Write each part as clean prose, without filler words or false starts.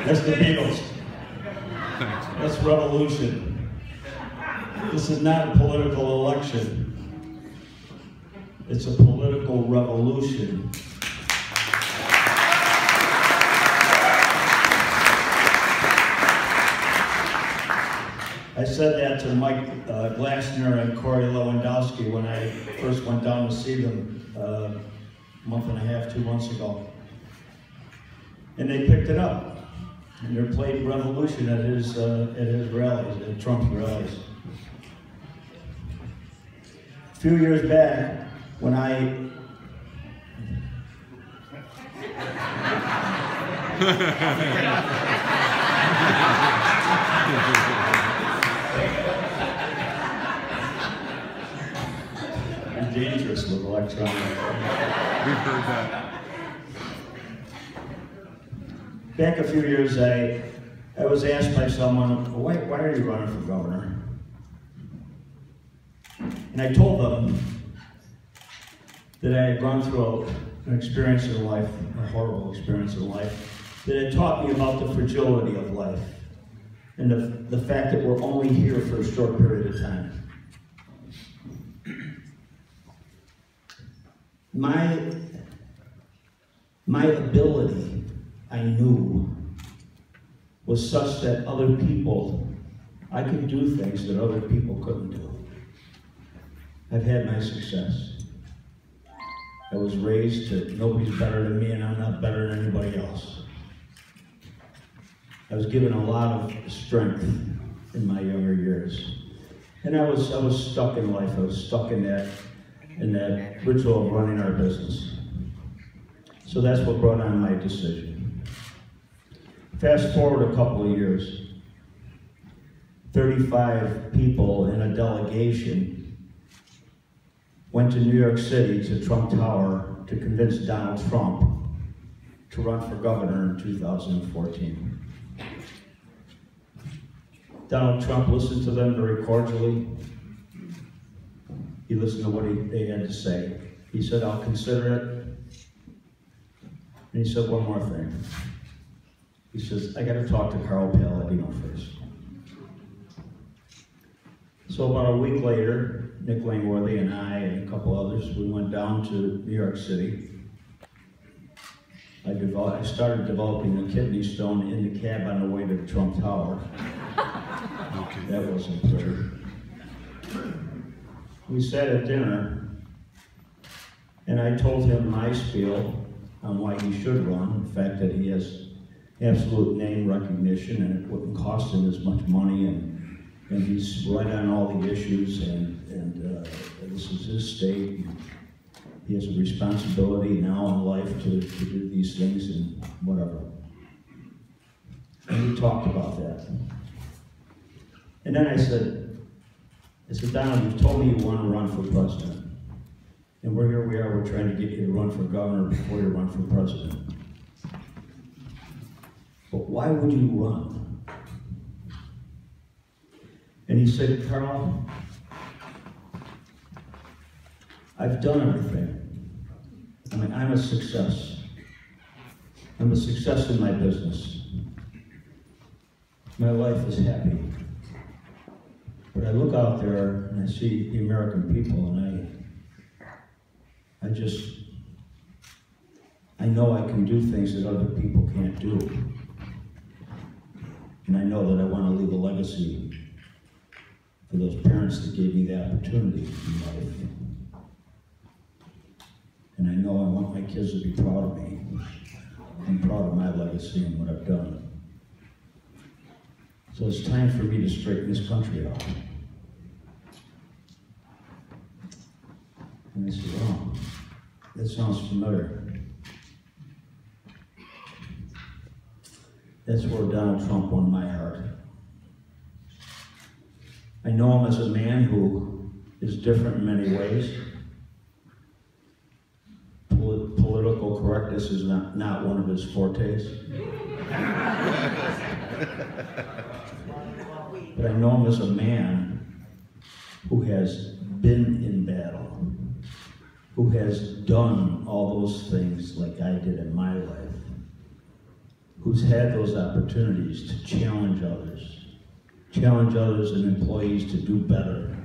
That's the Beatles. That's revolution. This is not a political election. It's a political revolution. I said that to Mike Glassner and Corey Lewandowski when I first went down to see them a month and a half, 2 months ago. And they picked it up. And they played Revolution at his rallies, at Trump's rallies. A few years back, when I dangerous with electronics. We've heard that. Back a few years, I was asked by someone, why are you running for governor? And I told them that I had gone through an experience in life, a horrible experience in life, that had taught me about the fragility of life and the fact that we're only here for a short period of time. My ability, I knew, was such that other people, I could do things that other people couldn't do. I've had my success. I was raised to nobody's better than me and I'm not better than anybody else. I was given a lot of strength in my younger years. And I was stuck in life. I was stuck in that ritual of running our business. So that's what brought on my decision. Fast forward a couple of years, 35 people in a delegation went to New York City to Trump Tower to convince Donald Trump to run for governor in 2014. Donald Trump listened to them very cordially. He listened to what they had to say. He said, I'll consider it. And he said one more thing. He says, I got to talk to Carl Paladino first. So about a week later, Nick Langworthy and I and a couple others, we went down to New York City. I started developing a kidney stone in the cab on the way to the Trump Tower. Okay. That wasn't pretty. We sat at dinner, and I told him my spiel on why he should run, the fact that he has absolute name recognition and it wouldn't cost him as much money, and he's right on all the issues, and this is his state. He has a responsibility now in life to do these things and whatever. And we talked about that. And then I said, Donald, you've told me you want to run for president. And here we are, we're trying to get you to run for governor before you run for president. But why would you run? And he said, Carl, I've done everything. I mean, I'm a success. I'm a success in my business. My life is happy. But I look out there and I see the American people, and I know I can do things that other people can't do. And I know that I want to leave a legacy for those parents that gave me the opportunity in life. And I know I want my kids to be proud of me. I'm proud of my legacy and what I've done. So it's time for me to straighten this country out. And I said, oh, that sounds familiar. That's where Donald Trump won my heart. I know him as a man who is different in many ways. Political correctness is not one of his fortes. But I know him as a man who has been in battle, who has done all those things like I did in my life, who's had those opportunities to challenge others and employees to do better,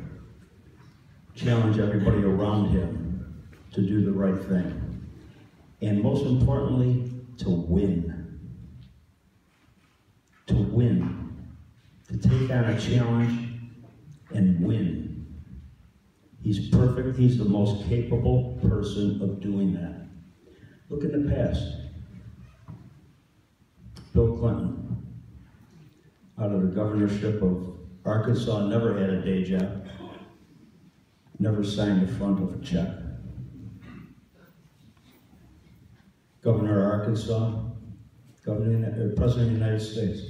challenge everybody around him to do the right thing, and most importantly, to win. To win, to take on a challenge and win. He's perfect, he's the most capable person of doing that. Look at the past. Bill Clinton, out of the governorship of Arkansas, never had a day job, never signed the front of a check. Governor of Arkansas, President of the United States.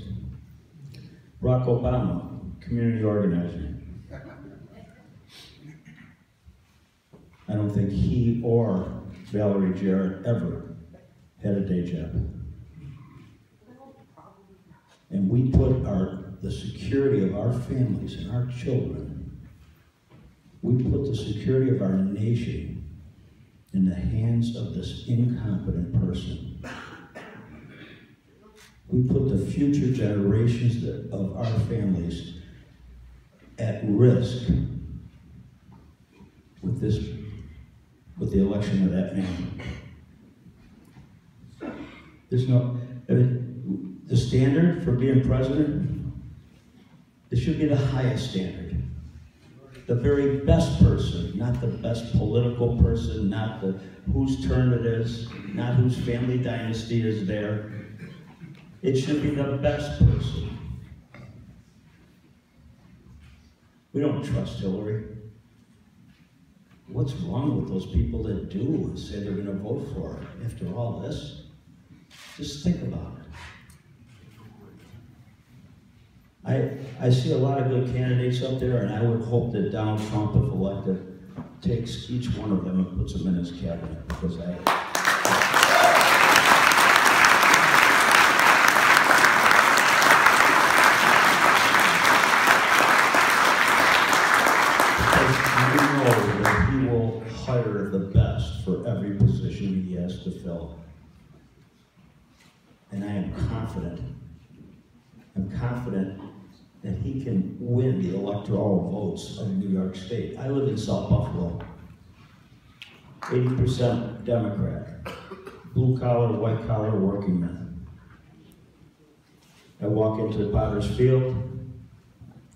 Barack Obama, community organizer. I don't think he or Valerie Jarrett ever had a day job. And we put the security of our families and our children, we put the security of our nation in the hands of this incompetent person. We put the future generations of our families at risk with the election of that man. The standard for being president, it should be the highest standard. The very best person, not the best political person, not whose turn it is, not whose family dynasty is there. It should be the best person. We don't trust Hillary. What's wrong with those people that do and say they're going to vote for her after all this? Just think about it. I see a lot of good candidates up there, and I would hope that Donald Trump, if elected, takes each one of them and puts them in his cabinet, because hire the best for every position he has to fill. And I am confident that he can win the electoral votes of New York State. I live in South Buffalo, 80% Democrat, blue collar, white collar working men. I walk into Potter's Field,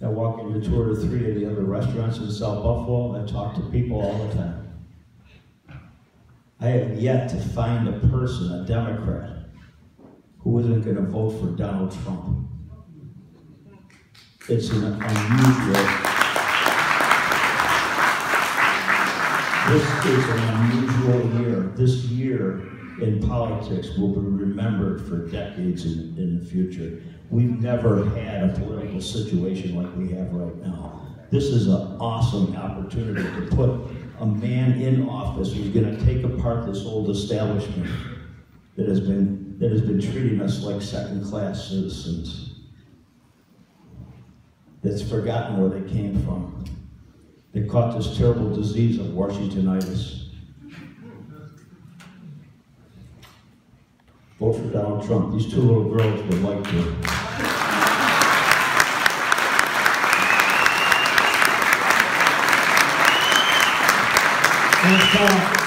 I walk into 2 or 3 of the other restaurants in South Buffalo, I talk to people all the time. I have yet to find a person, a Democrat, who isn't going to vote for Donald Trump. It's an unusual. This is an unusual year. This year in politics will be remembered for decades in the future. We've never had a political situation like we have right now. This is an awesome opportunity to put a man in office who's going to take apart this old establishment that has been treating us like second-class citizens, that's forgotten where they came from. They caught this terrible disease of Washingtonitis. Vote for Donald Trump. These 2 little girls would like to. Thanks, Paul.